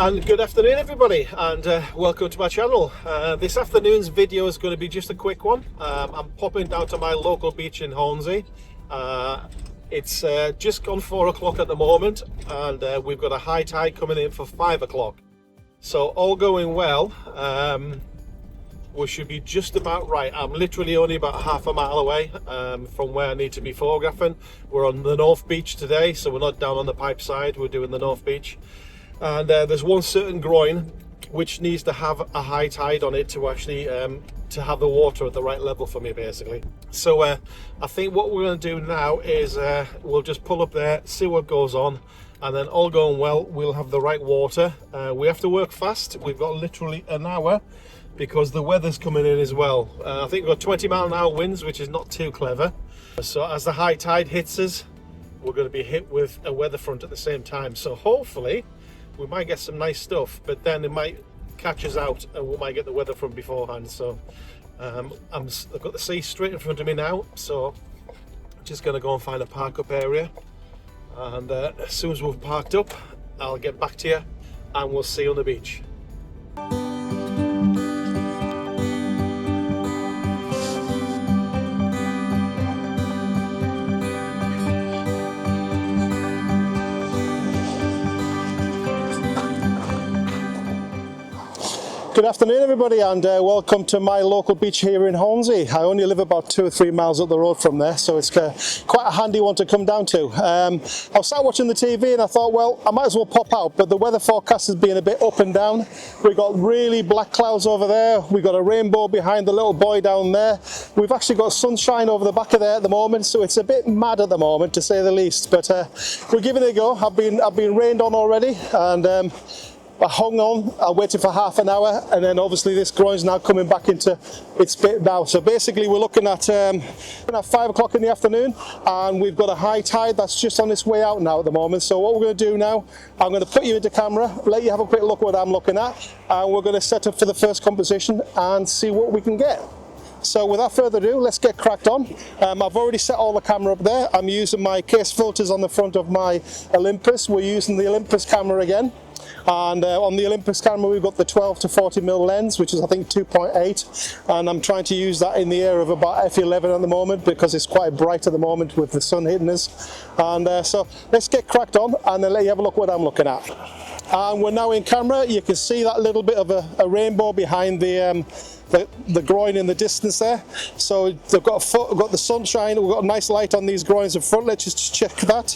And good afternoon everybody, and welcome to my channel. This afternoon's video is going to be just a quick one. I'm popping down to my local beach in Hornsea. It's just gone 4 o'clock at the moment, and we've got a high tide coming in for 5 o'clock. So all going well, we should be just about right. I'm literally only about half a mile away from where I need to be photographing. We're on the North Beach today, so we're not down on the pipe side, we're doing the North Beach. And there's one certain groin which needs to have a high tide on it to actually to have the water at the right level for me, basically. So I think what we're going to do now is we'll just pull up there, see what goes on, and then all going well, we'll have the right water. We have to work fast. We've got literally an hour because the weather's coming in as well. I think we've got 20-mile-an-hour winds, which is not too clever. So as the high tide hits us, we're going to be hit with a weather front at the same time. So hopefully we might get some nice stuff, but then it might catch us out and we might get the weather from beforehand. So I've got the sea straight in front of me now, so I'm just going to go and find a park up area, and as soon as we've parked up, I'll get back to you and we'll see you on the beach. Good afternoon everybody, and welcome to my local beach here in Hornsea. I only live about 2 or 3 miles up the road from there, so it's quite a handy one to come down to. I was sat watching the TV and I thought, well, I might as well pop out, but the weather forecast has been a bit up and down. We've got really black clouds over there, we've got a rainbow behind the little boy down there. We've actually got sunshine over the back of there at the moment, so it's a bit mad at the moment, to say the least, but we're giving it a go. I've been rained on already, and I hung on, I waited for half an hour, and then obviously this groin's now coming back into its bit now. So basically we're looking at 5 o'clock in the afternoon, and we've got a high tide that's just on its way out now at the moment. So what we're going to do now, I'm going to put you into camera, let you have a quick look at what I'm looking at, and we're going to set up for the first composition and see what we can get. So without further ado, let's get cracked on. I've already set all the camera up there. I'm using my case filters on the front of my Olympus. We're using the Olympus camera again. And on the Olympus camera we've got the 12 to 40mm lens, which is I think 2.8, and I'm trying to use that in the air of about f11 at the moment because it's quite bright at the moment with the sun hitting us. And so let's get cracked on and then let you have a look what I'm looking at. And we're now in camera. You can see that little bit of a rainbow behind the groin in the distance there. So they've got the sunshine, we've got a nice light on these groins in front. Let's just check that.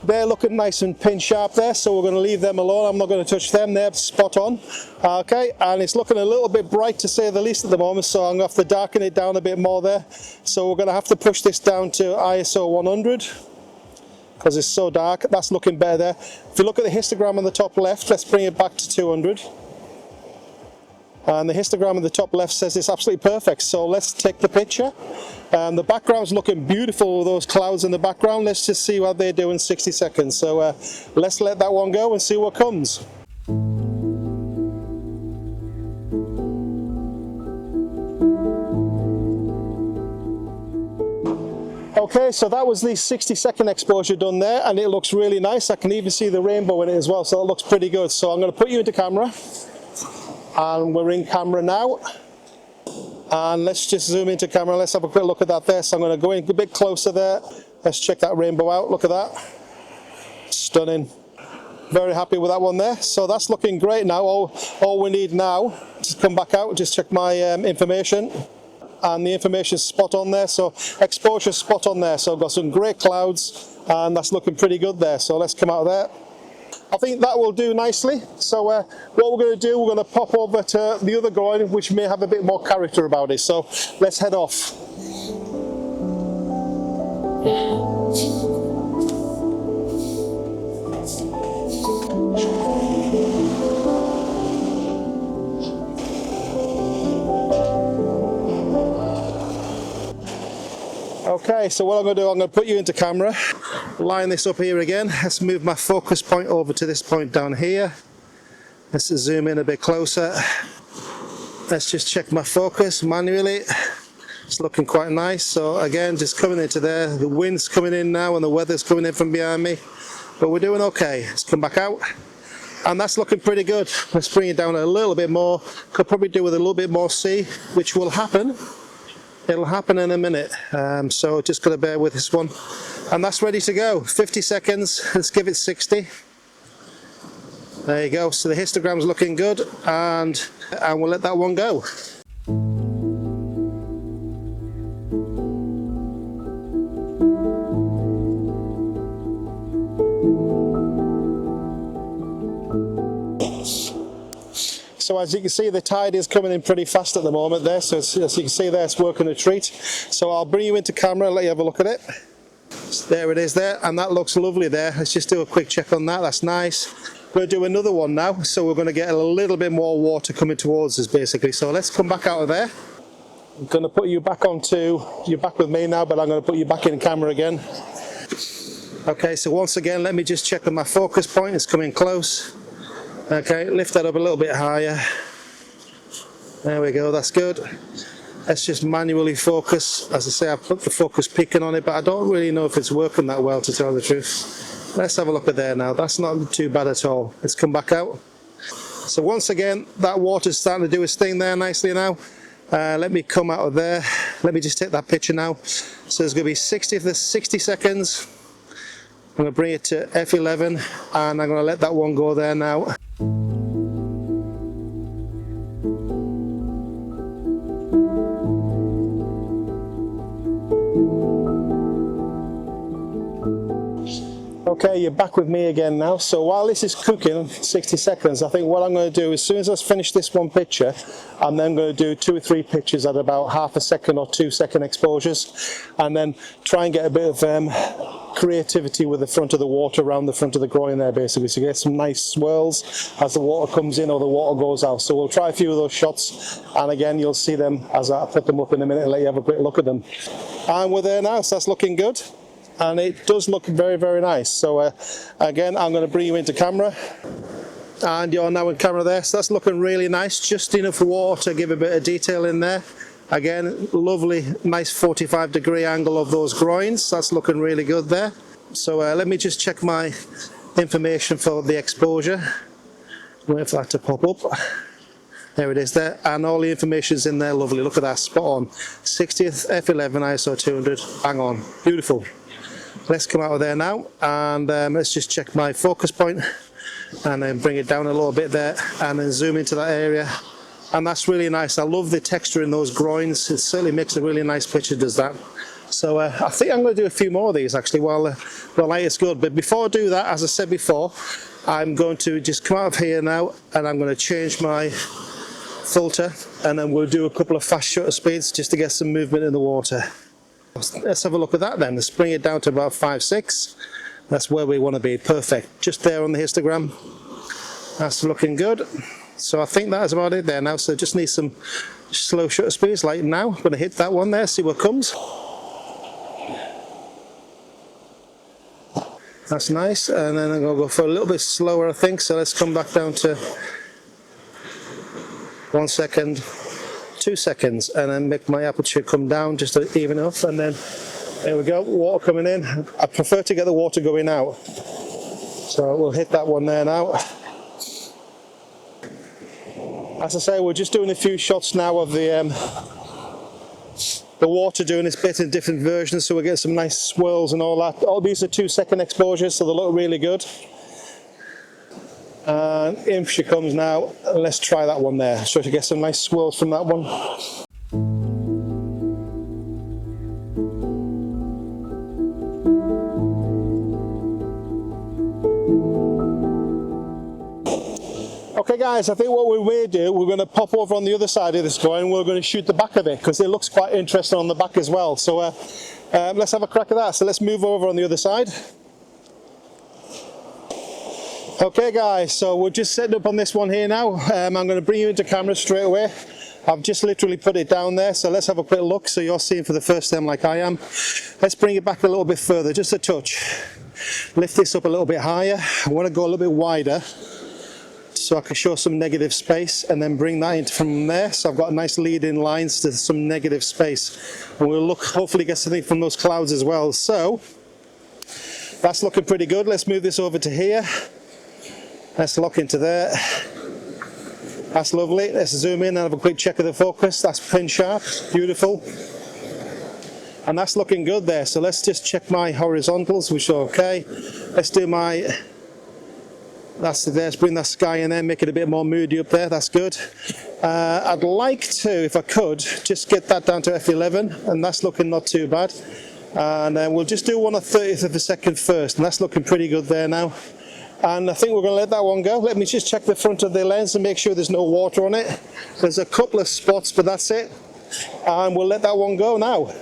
They're looking nice and pin sharp there, so we're going to leave them alone. I'm not going to touch them, they're spot on. Okay, and it's looking a little bit bright to say the least at the moment, so I'm going to have to darken it down a bit more there. So we're going to have to push this down to ISO 100 because it's so dark. That's looking better there. If you look at the histogram on the top left, let's bring it back to 200. And the histogram on the top left says it's absolutely perfect, so let's take the picture. The background's looking beautiful with those clouds in the background. Let's just see what they do in 60 seconds. So let's let that one go and see what comes. Okay, so that was the 60-second exposure done there, and it looks really nice. I can even see the rainbow in it as well, so it looks pretty good. So I'm going to put you into camera, and we're in camera now. And let's just zoom into camera, let's have a quick look at that there. So I'm going to go in a bit closer there. Let's check that rainbow out, look at that. Stunning. Very happy with that one there. So that's looking great now. All we need now, just come back out, just check my information. And the information's spot on there, so exposure's spot on there. So I've got some great clouds, and that's looking pretty good there. So let's come out of there. I think that will do nicely. So what we're going to do, we're going to pop over to the other groin, which may have a bit more character about it. So let's head off. Okay, so what I'm going to do, I'm going to put you into camera, line this up here again. Let's move my focus point over to this point down here. Let's zoom in a bit closer. Let's just check my focus manually. It's looking quite nice. So again, just coming into there. The wind's coming in now and the weather's coming in from behind me. But we're doing okay. Let's come back out. And that's looking pretty good. Let's bring it down a little bit more. Could probably do with a little bit more sea, which will happen. It'll happen in a minute. So just got to bear with this one. And that's ready to go. 50 seconds. Let's give it 60. There you go. So the histogram's looking good, and we'll let that one go. So as you can see, the tide is coming in pretty fast at the moment there, so as you can see there, it's working a treat. So I'll bring you into camera and let you have a look at it. So there it is there, and that looks lovely there. Let's just do a quick check on that. That's nice. We're going to do another one now, so we're going to get a little bit more water coming towards us basically. So let's come back out of there. I'm going to put you back onto, you're back with me now, but I'm going to put you back in camera again. Okay, so once again, let me just check on my focus point. It's coming close. Okay, lift that up a little bit higher. There we go, that's good. Let's just manually focus. As I say, I've put the focus peaking on it, but I don't really know if it's working that well, to tell the truth. Let's have a look at there now. That's not too bad at all. Let's come back out. So once again, that water's starting to do its thing there nicely now. Let me come out of there. Let me just take that picture now. So there's going to be 60 seconds. I'm going to bring it to f11, and I'm going to let that one go there now. Okay, you're back with me again now. So while this is cooking, 60 seconds, I think what I'm going to do, as soon as I finish this one picture, I'm then going to do 2 or 3 pictures at about ½ a second or 2-second exposures, and then try and get a bit of creativity with the front of the water around the front of the groin there basically, so you get some nice swirls as the water comes in or the water goes out. So we'll try a few of those shots, and again you'll see them as I put them up in a minute and let you have a quick look at them. And we're there now, so that's looking good. And it does look very, very nice. So again, I'm going to bring you into camera, and you're now in camera there. So that's looking really nice, just enough water to give a bit of detail in there. Again, lovely, nice 45-degree angle of those groins. That's looking really good there. So let me just check my information for the exposure. Wait for that to pop up. There it is there, and all the information's in there. Lovely, look at that, spot on. 60th f11 ISO 200, bang on, beautiful. Let's come out of there now, and let's just check my focus point, and then bring it down a little bit there, and then zoom into that area. And that's really nice. I love the texture in those groins. It certainly makes a really nice picture, does that. So I think I'm going to do a few more of these actually while the light is good. But before I do that, as I said before, I'm going to just come out of here now, and I'm going to change my filter, and then we'll do a couple of fast shutter speeds just to get some movement in the water. Let's have a look at that then. Let's bring it down to about 5.6. That's where we want to be. Perfect. Just there on the histogram. That's looking good. So I think that's about it there now. So just need some slow shutter speeds like now. I'm going to hit that one there, see what comes. That's nice. And then I'm going to go for a little bit slower, I think. So let's come back down to 1 second. 2 seconds, and then make my aperture come down just to even enough, and then there we go, water coming in. I prefer to get the water going out, so we'll hit that one there now. As I say, we're just doing a few shots now of the water doing its bit in different versions, so we'll get some nice swirls and all that. All these are 2-second exposures, so they look really good. And in she comes now. Let's try that one there, so to get some nice swirls from that one. Okay guys, I think what we may do, we're going to pop over on the other side of this groin, and we're going to shoot the back of it, because it looks quite interesting on the back as well. So let's have a crack at that. So let's move over on the other side. Okay guys, so we're just setting up on this one here now. I'm going to bring you into camera straight away. I've just literally put it down there, so let's have a quick look so you're seeing for the first time like I am. Let's bring it back a little bit further, just a touch. Lift this up a little bit higher. I want to go a little bit wider so I can show some negative space, and then bring that in from there. So I've got nice lead-in lines to some negative space. And we'll look, hopefully get something from those clouds as well. So that's looking pretty good. Let's move this over to here. Let's lock into there. That's lovely. Let's zoom in and have a quick check of the focus. That's pin sharp, beautiful. And that's looking good there. So let's just check my horizontals, which are okay. Let's do my, let's bring that sky in there, make it a bit more moody up there. That's good. I'd like to, if I could, just get that down to f11, and that's looking not too bad. And then we'll just do 1/30 of a second first, and that's looking pretty good there now. And I think we're going to let that one go. Let me just check the front of the lens and make sure there's no water on it. There's a couple of spots, but that's it. And we'll let that one go now.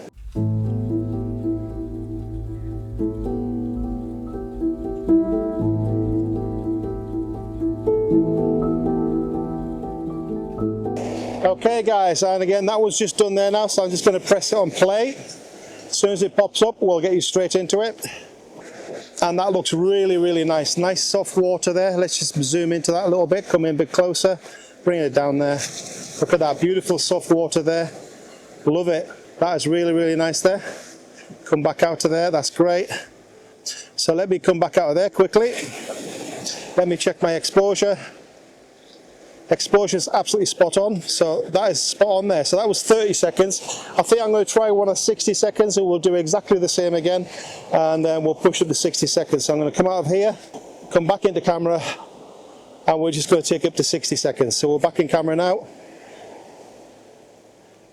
Okay guys, and again that was just done there now, so I'm just going to press it on play. As soon as it pops up, we'll get you straight into it. And that looks really, really nice. Nice soft water there. Let's just zoom into that a little bit, come in a bit closer, bring it down there. Look at that beautiful soft water there. Love it. That is really, really nice there. Come back out of there, that's great. So let me come back out of there quickly. Let me check my exposure. Exposure is absolutely spot on, so that is spot on there. So that was 30 seconds. I think I'm going to try one at 60 seconds and we'll do exactly the same again, and then we'll push it to 60 seconds. So I'm going to come out of here, come back into camera, and we're just going to take up to 60 seconds. So we're back in camera now,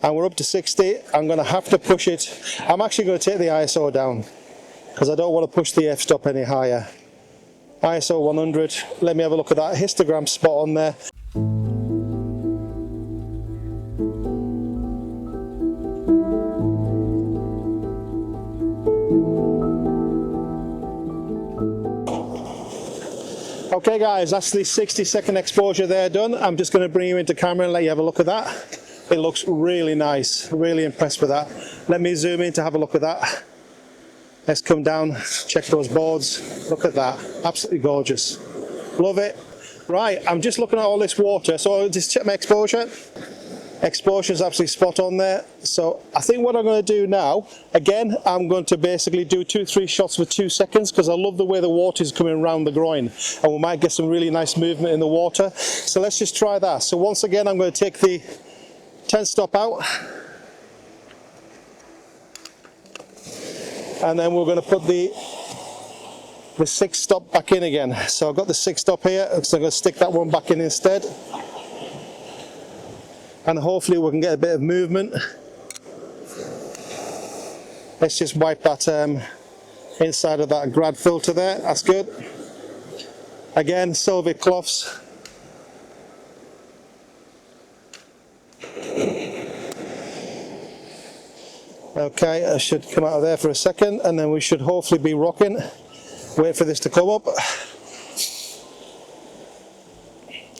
and we're up to 60. I'm going to have to push it. I'm actually going to take the ISO down because I don't want to push the f-stop any higher. ISO 100, let me have a look at that histogram spot on there. Okay guys, that's the 60-second exposure there done. I'm just going to bring you into camera and let you have a look at that. It looks really nice, really impressed with that. Let me zoom in to have a look at that. Let's come down, check those boards. Look at that, absolutely gorgeous. Love it. Right, I'm just looking at all this water, so I'll just check my exposure. Exposure is absolutely spot on there. So I think what I'm going to do now, again, I'm going to basically do 2-3 shots for 2 seconds because I love the way the water is coming around the groin, and we might get some really nice movement in the water. So let's just try that. So once again, I'm going to take the 10 stop out, and then we're going to put the 6 stop back in again. So I've got the 6 stop here, so I'm going to stick that one back in instead. And hopefully we can get a bit of movement. Let's just wipe that inside of that grad filter there, that's good. Again, silver cloths. Okay, I should come out of there for a second, and then we should hopefully be rocking. Wait for this to come up.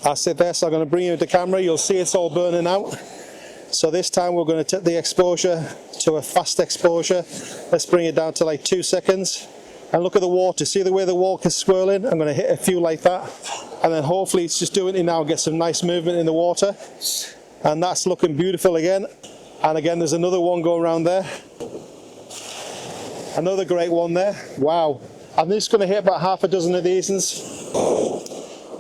That's it there, so I'm going to bring you into camera. You'll see it's all burning out. So this time we're going to take the exposure to a fast exposure. Let's bring it down to like 2 seconds. And look at the water. See the way the water is swirling? I'm going to hit a few like that. And then hopefully it's just doing it now, get some nice movement in the water. And that's looking beautiful again. And again, there's another one going around there. Another great one there. Wow. I'm just going to hit about half a dozen of these.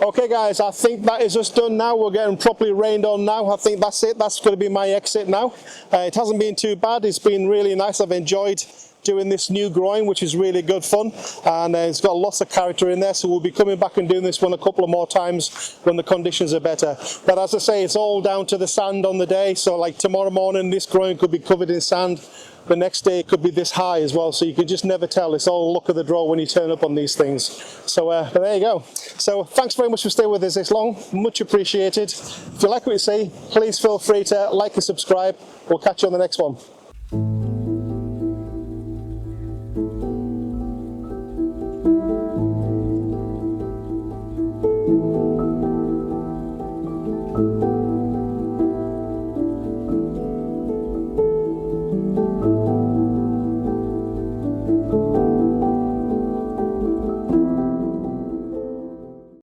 Okay guys, I think that is us done now. We're getting properly rained on now. I think that's it. That's going to be my exit now. It hasn't been too bad. It's been really nice. I've enjoyed doing this new groin, which is really good fun, and it's got lots of character in there, so we'll be coming back and doing this one a couple of more times when the conditions are better. But as I say, it's all down to the sand on the day, so like tomorrow morning this groin could be covered in sand. The next day it could be this high as well, so you can just never tell. It's all luck of the draw when you turn up on these things. So there you go. So thanks very much for staying with us this long, much appreciated. If you like what you see, please feel free to like and subscribe. We'll catch you on the next one.